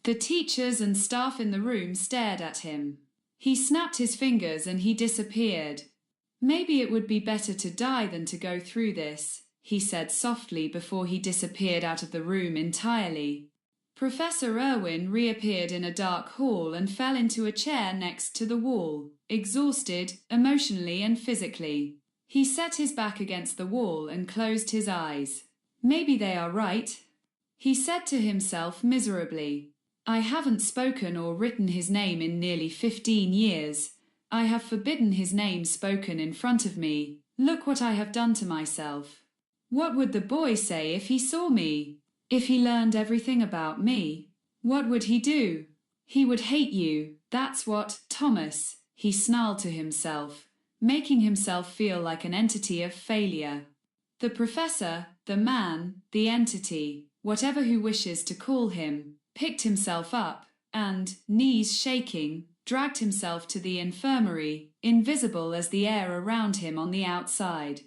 The teachers and staff in the room stared at him. He snapped his fingers and he disappeared. "Maybe it would be better to die than to go through this," he said softly before he disappeared out of the room entirely. Professor Irwin reappeared in a dark hall and fell into a chair next to the wall, exhausted, emotionally and physically. He set his back against the wall and closed his eyes. "Maybe they are right," he said to himself miserably. "I haven't spoken or written his name in nearly 15 years. I have forbidden his name spoken in front of me. Look what I have done to myself. What would the boy say if he saw me? If he learned everything about me? What would he do? He would hate you, that's what, Thomas," he snarled to himself, making himself feel like an entity of failure. The professor, the man, the entity, whatever who wishes to call him, picked himself up and, knees shaking, dragged himself to the infirmary, invisible as the air around him on the outside.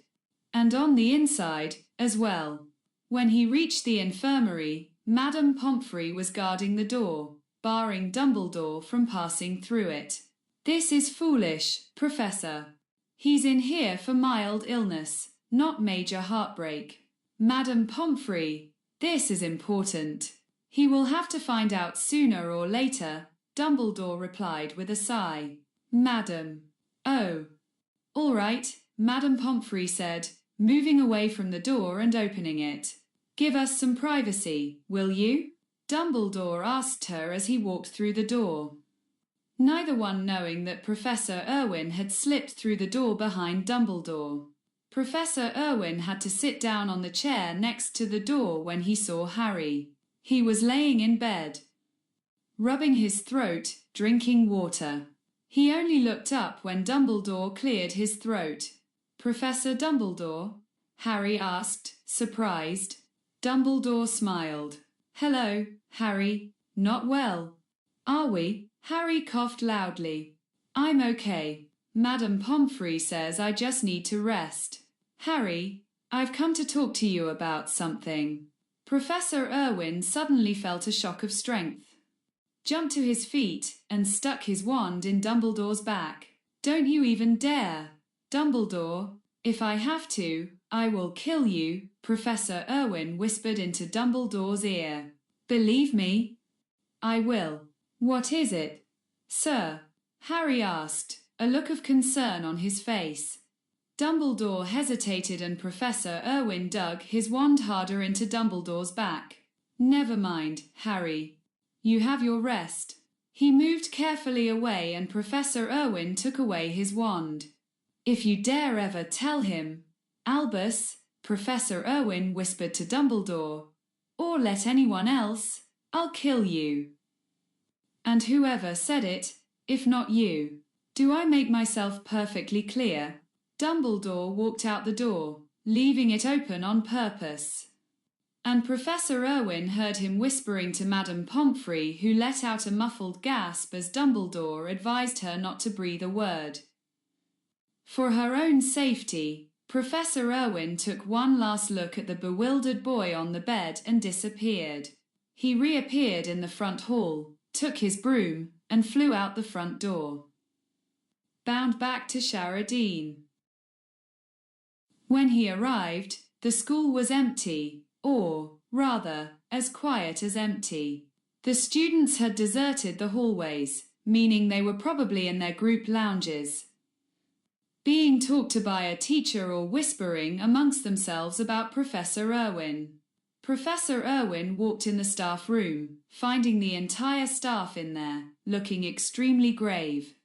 And on the inside, as well. When he reached the infirmary, Madame Pomfrey was guarding the door, barring Dumbledore from passing through it. "This is foolish, Professor. He's in here for mild illness, not major heartbreak." "Madame Pomfrey, this is important. He will have to find out sooner or later," Dumbledore replied with a sigh. "Madam." "Oh. All right," Madame Pomfrey said, moving away from the door and opening it. "Give us some privacy, will you?" Dumbledore asked her as he walked through the door. Neither one knowing that Professor Irwin had slipped through the door behind Dumbledore. Professor Irwin had to sit down on the chair next to the door when he saw Harry. He was laying in bed, rubbing his throat, drinking water. He only looked up when Dumbledore cleared his throat. "Professor Dumbledore?" Harry asked, surprised. Dumbledore smiled. "Hello, Harry. Not well, are we?" Harry coughed loudly. "I'm okay. Madame Pomfrey says I just need to rest." "Harry, I've come to talk to you about something." Professor Irwin suddenly felt a shock of strength, jumped to his feet, and stuck his wand in Dumbledore's back. "Don't you even dare! Dumbledore, if I have to, I will kill you," Professor Irwin whispered into Dumbledore's ear. "Believe me, I will." "What is it, sir?" Harry asked, a look of concern on his face. Dumbledore hesitated and Professor Irwin dug his wand harder into Dumbledore's back. "Never mind, Harry. You have your rest." He moved carefully away and Professor Irwin took away his wand. "If you dare ever tell him, Albus," Professor Irwin whispered to Dumbledore, "or let anyone else, I'll kill you." "And whoever said it, if not you. Do I make myself perfectly clear?" Dumbledore walked out the door, leaving it open on purpose. And Professor Irwin heard him whispering to Madame Pomfrey, who let out a muffled gasp as Dumbledore advised her not to breathe a word. For her own safety, Professor Irwin took one last look at the bewildered boy on the bed and disappeared. He reappeared in the front hall, took his broom, and flew out the front door, bound back to Sharadine. When he arrived, the school was empty, or, rather, as quiet as empty. The students had deserted the hallways, meaning they were probably in their group lounges, being talked to by a teacher or whispering amongst themselves about Professor Irwin. Professor Irwin walked in the staff room, finding the entire staff in there, looking extremely grave.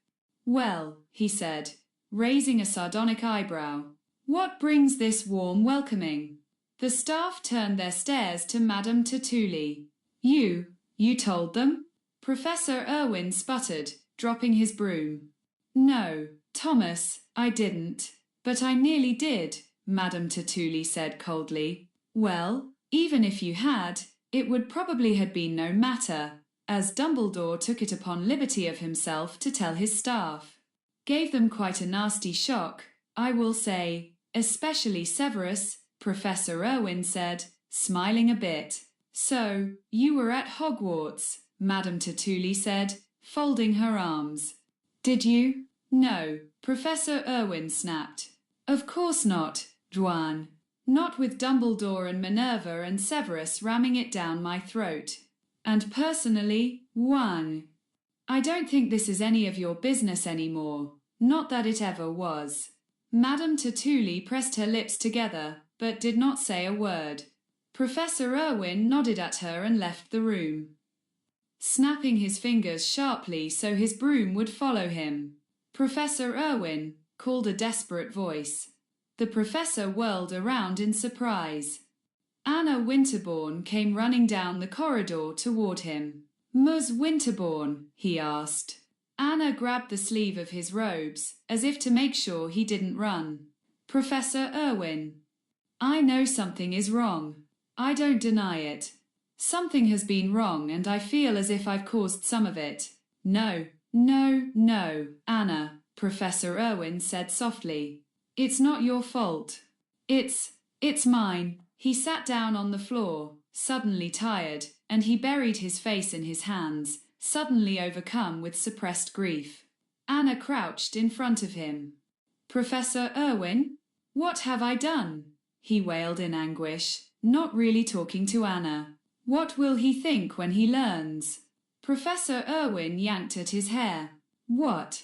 "Well," he said, raising a sardonic eyebrow, "what brings this warm welcoming?" The staff turned their stares to Madame Tatuli. You told them?" Professor Irwin sputtered, dropping his broom. "No, Thomas, I didn't. But I nearly did," Madame Tatuli said coldly. "Well, even if you had, it would probably have been no matter, as Dumbledore took it upon liberty of himself to tell his staff. Gave them quite a nasty shock, I will say, especially Severus," Professor Irwin said, smiling a bit. "So, you were at Hogwarts. Madame Tatuli said, folding her arms. Did you? No, Professor Irwin snapped. Of course not, Juan. Not with Dumbledore and Minerva and Severus ramming it down my throat. And personally, Wang. I don't think this is any of your business anymore. Not that it ever was. Madame Tatuli pressed her lips together, but did not say a word. Professor Irwin nodded at her and left the room, snapping his fingers sharply so his broom would follow him. Professor Irwin, called a desperate voice. The professor whirled around in surprise. Anna Winterbourne came running down the corridor toward him. Ms. Winterbourne, he asked. Anna grabbed the sleeve of his robes, as if to make sure he didn't run. Professor Irwin. I know something is wrong. I don't deny it. Something has been wrong and I feel as if I've caused some of it. No, Anna, Professor Irwin said softly. It's not your fault. It's mine. He sat down on the floor, suddenly tired, and he buried his face in his hands, suddenly overcome with suppressed grief. Anna crouched in front of him. Professor Irwin? What have I done? He wailed in anguish, not really talking to Anna. What will he think when he learns? Professor Irwin yanked at his hair. What?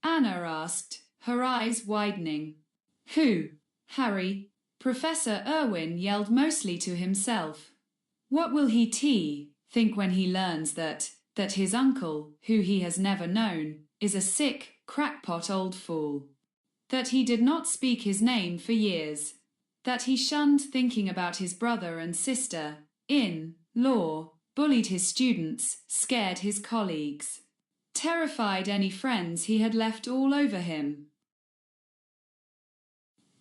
Anna asked, her eyes widening. Who? Harry. Professor Irwin yelled mostly to himself. What will he think when he learns that his uncle, who he has never known, is a sick, crackpot old fool? That he did not speak his name for years. That he shunned thinking about his brother and sister, in law, bullied his students, scared his colleagues, terrified any friends he had left all over him.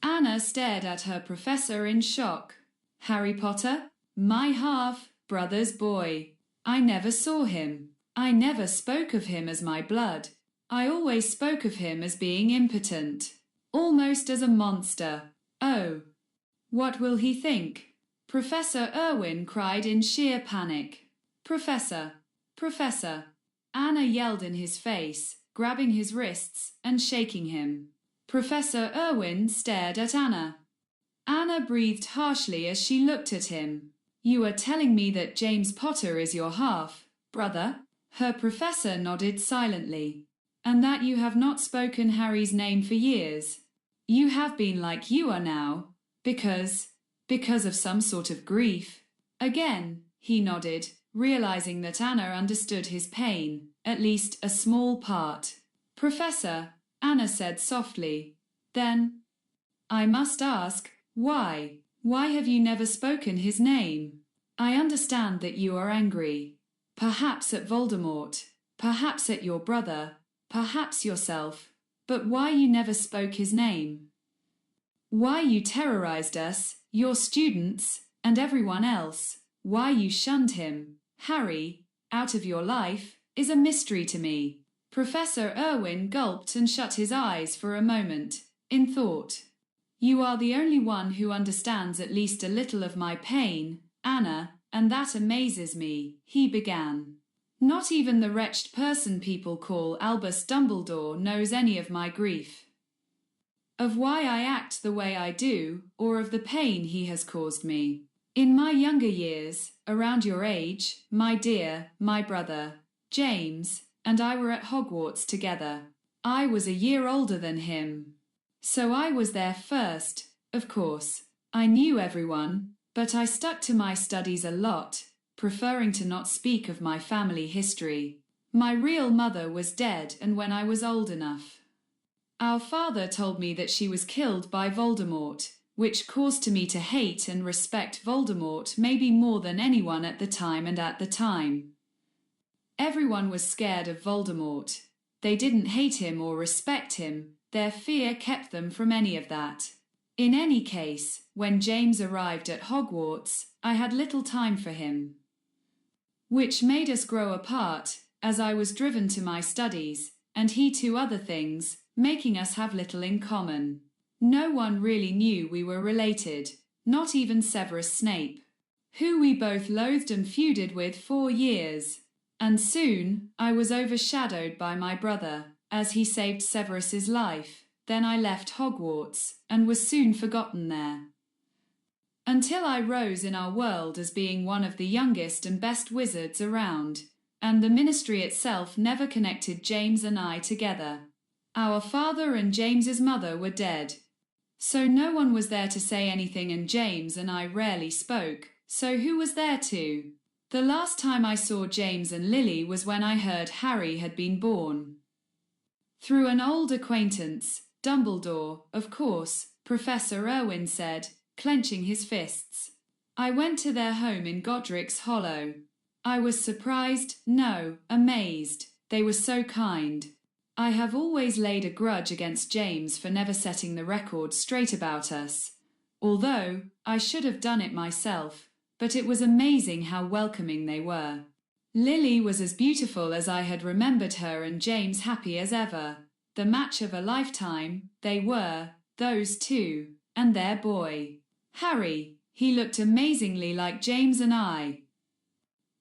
Anna stared at her professor in shock. Harry Potter? My half-brother's boy. I never saw him. I never spoke of him as my blood. I always spoke of him as being impotent, almost as a monster. Oh, what will he think? Professor Irwin cried in sheer panic. Professor, Professor. Anna yelled in his face, grabbing his wrists and shaking him. Professor Irwin stared at Anna. Anna breathed harshly as she looked at him. You are telling me that James Potter is your half-brother? Her professor nodded silently. And that you have not spoken Harry's name for years. You have been like you are now, because of some sort of grief. Again, he nodded, realizing that Anna understood his pain, at least a small part. Professor, Anna said softly. Then, I must ask, why? Why have you never spoken his name? I understand that you are angry. Perhaps at Voldemort, perhaps at your brother, perhaps yourself. But why you never spoke his name? Why you terrorized us, your students, and everyone else? Why you shunned him, Harry, out of your life, is a mystery to me. Professor Irwin gulped and shut his eyes for a moment, in thought. You are the only one who understands at least a little of my pain, Anna, and that amazes me, he began. Not even the wretched person people call Albus Dumbledore knows any of my grief. Of why I act the way I do, or of the pain he has caused me. In my younger years, around your age, my dear, my brother, James, and I were at Hogwarts together. I was a year older than him. So I was there first, of course. I knew everyone, but I stuck to my studies a lot, preferring to not speak of my family history. My real mother was dead and when I was old enough. Our father told me that she was killed by Voldemort, which caused me to hate and respect Voldemort maybe more than anyone at the time and at the time. Everyone was scared of Voldemort. They didn't hate him or respect him. Their fear kept them from any of that. In any case, when James arrived at Hogwarts, I had little time for him, which made us grow apart, as I was driven to my studies, and he to other things, making us have little in common. No one really knew we were related, not even Severus Snape, who we both loathed and feuded with for years. And soon, I was overshadowed by my brother, as he saved Severus's life. Then I left Hogwarts, and was soon forgotten there. Until I rose in our world as being one of the youngest and best wizards around, and the ministry itself never connected James and I together. Our father and James's mother were dead, so no one was there to say anything, and James and I rarely spoke, so who was there to? The last time I saw James and Lily was when I heard Harry had been born. Through an old acquaintance, Dumbledore, of course, Professor Irwin said, clenching his fists. I went to their home in Godric's Hollow. I was surprised, no, amazed. They were so kind. I have always laid a grudge against James for never setting the record straight about us, although I should have done it myself, but it was amazing how welcoming they were. Lily was as beautiful as I had remembered her, and James happy as ever. The match of a lifetime, they were, those two, and their boy. Harry, he looked amazingly like James and I.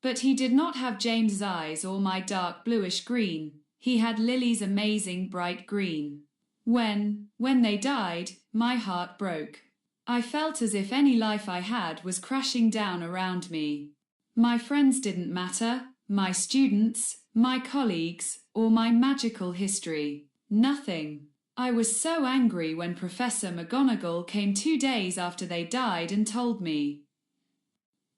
But he did not have James's eyes or my dark bluish green. He had Lily's amazing bright green. When they died, my heart broke. I felt as if any life I had was crashing down around me. My friends didn't matter, my students, my colleagues, or my magical history. Nothing. I was so angry when Professor McGonagall came 2 days after they died and told me.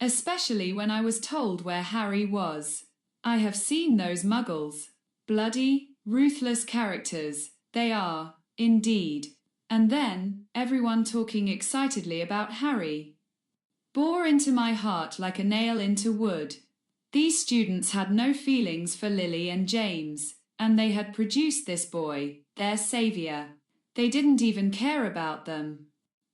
Especially when I was told where Harry was. I have seen those muggles. Bloody, ruthless characters, they are, indeed. And then, everyone talking excitedly about Harry. Bore into my heart like a nail into wood. These students had no feelings for Lily and James, and they had produced this boy, their saviour. They didn't even care about them.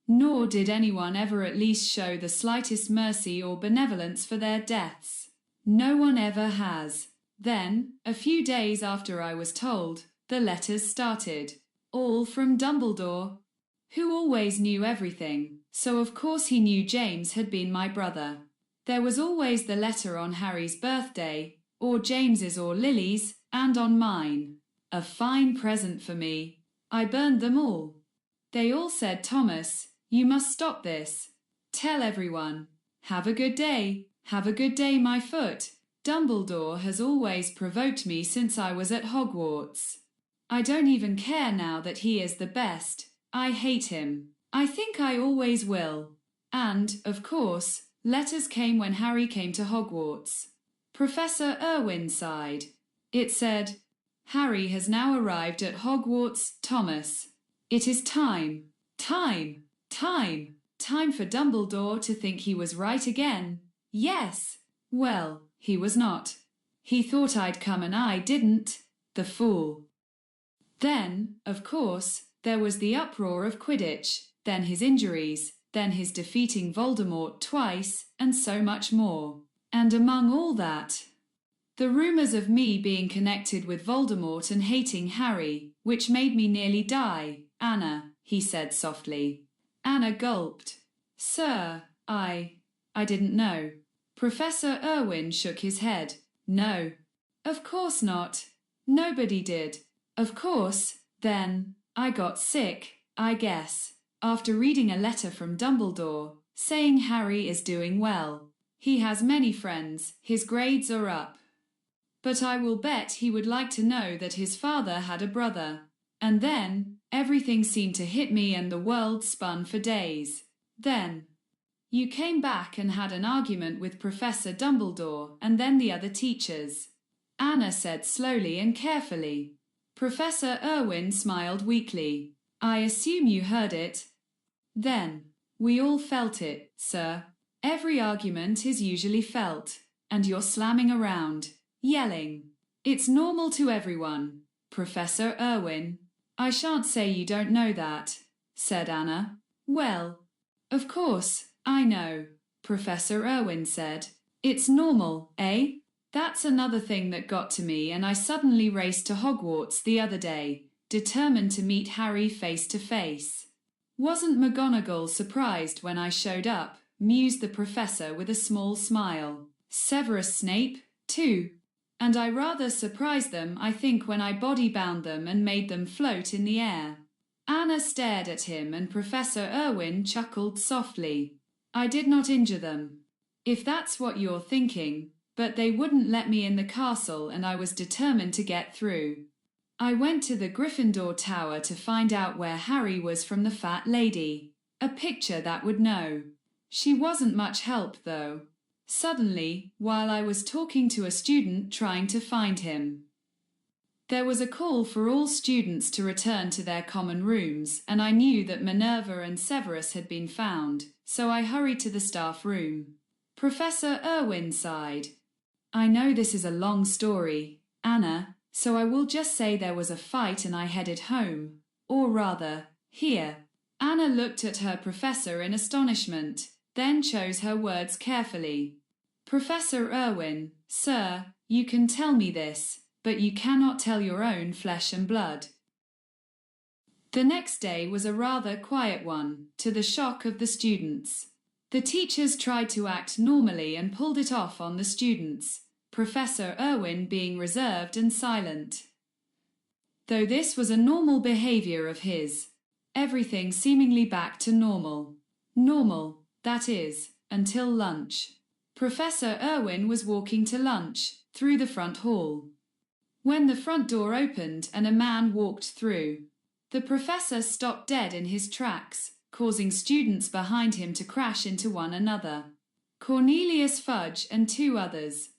Nor did anyone ever at least show the slightest mercy or benevolence for their deaths. No one ever has. Then, a few days after I was told, the letters started. All from Dumbledore, who always knew everything, so of course he knew James had been my brother. There was always the letter on Harry's birthday, or James's or Lily's, and on mine. A fine present for me. I burned them all. They all said, Thomas, you must stop this. Tell everyone. Have a good day. Have a good day, my foot. Dumbledore has always provoked me since I was at Hogwarts. I don't even care now that he is the best. I hate him. I think I always will. And, of course, letters came when Harry came to Hogwarts. Professor Irwin sighed. It said, Harry has now arrived at Hogwarts, Thomas. It is time. Time. Time. Time for Dumbledore to think he was right again. Yes. Well, he was not. He thought I'd come and I didn't. The fool. Then, of course, there was the uproar of Quidditch, then his injuries, then his defeating Voldemort twice, and so much more. And among all that, the rumours of me being connected with Voldemort and hating Harry, which made me nearly die. Anna, he said softly. Anna gulped. Sir, I didn't know. Professor Irwin shook his head. No. Of course not. Nobody did. Of course, then, I got sick, I guess, after reading a letter from Dumbledore, saying Harry is doing well. He has many friends, his grades are up. But I will bet he would like to know that his father had a brother. And then, everything seemed to hit me and the world spun for days. Then, you came back and had an argument with Professor Dumbledore and then the other teachers. Anna said slowly and carefully. Professor Irwin smiled weakly. I assume you heard it. Then, we all felt it, sir. Every argument is usually felt. And you're slamming around, yelling. It's normal to everyone. Professor Irwin. I shan't say you don't know that, said Anna. Well, of course, I know, Professor Irwin said. It's normal, eh? That's another thing that got to me, and I suddenly raced to Hogwarts the other day, determined to meet Harry face to face. Wasn't McGonagall surprised when I showed up? Mused the professor with a small smile. Severus Snape, too. And I rather surprised them, I think, when I body-bound them and made them float in the air. Anna stared at him and Professor Irwin chuckled softly. I did not injure them. If that's what you're thinking, but they wouldn't let me in the castle and I was determined to get through. I went to the Gryffindor Tower to find out where Harry was from the fat lady. A picture that would know. She wasn't much help, though. Suddenly, while I was talking to a student trying to find him, there was a call for all students to return to their common rooms, and I knew that Minerva and Severus had been found, so I hurried to the staff room. Professor Irwin sighed. I know this is a long story, Anna, so I will just say there was a fight and I headed home. Or rather, here. Anna looked at her professor in astonishment, then chose her words carefully. Professor Irwin, sir, you can tell me this, but you cannot tell your own flesh and blood. The next day was a rather quiet one, to the shock of the students. The teachers tried to act normally and pulled it off on the students, Professor Irwin being reserved and silent. Though this was a normal behavior of his, everything seemingly back to normal. Normal, that is, until lunch. Professor Irwin was walking to lunch, through the front hall, when the front door opened and a man walked through. The professor stopped dead in his tracks, causing students behind him to crash into one another. Cornelius Fudge and two others.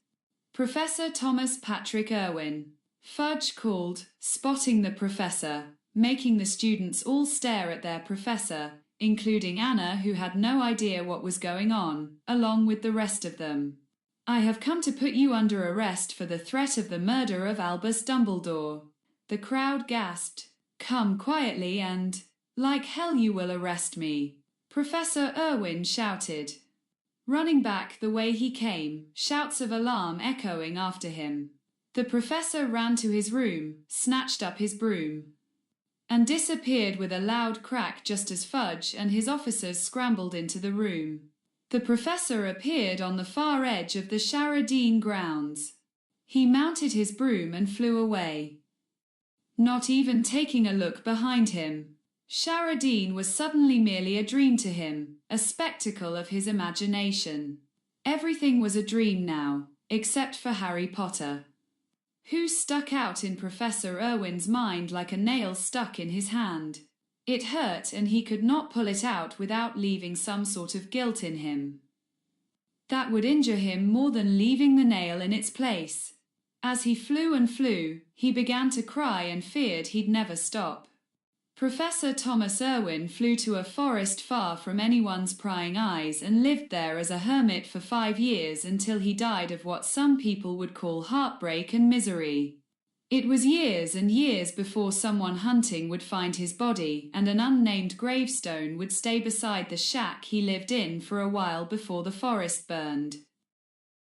Professor Thomas Patrick Irwin. Fudge called, spotting the professor, making the students all stare at their professor, including Anna, who had no idea what was going on, along with the rest of them. I have come to put you under arrest for the threat of the murder of Albus Dumbledore. The crowd gasped. Come quietly and, like hell you will arrest me, Professor Irwin shouted. Running back the way he came, shouts of alarm echoing after him. The professor ran to his room, snatched up his broom, and disappeared with a loud crack just as Fudge and his officers scrambled into the room. The professor appeared on the far edge of the Sharadine grounds. He mounted his broom and flew away, not even taking a look behind him. Sharadine was suddenly merely a dream to him, a spectacle of his imagination. Everything was a dream now, except for Harry Potter, who stuck out in Professor Irwin's mind like a nail stuck in his hand. It hurt and he could not pull it out without leaving some sort of guilt in him that would injure him more than leaving the nail in its place. As he flew and flew, he began to cry and feared he'd never stop. Professor Thomas Irwin flew to a forest far from anyone's prying eyes and lived there as a hermit for 5 years until he died of what some people would call heartbreak and misery. It was years and years before someone hunting would find his body, and an unnamed gravestone would stay beside the shack he lived in for a while before the forest burned.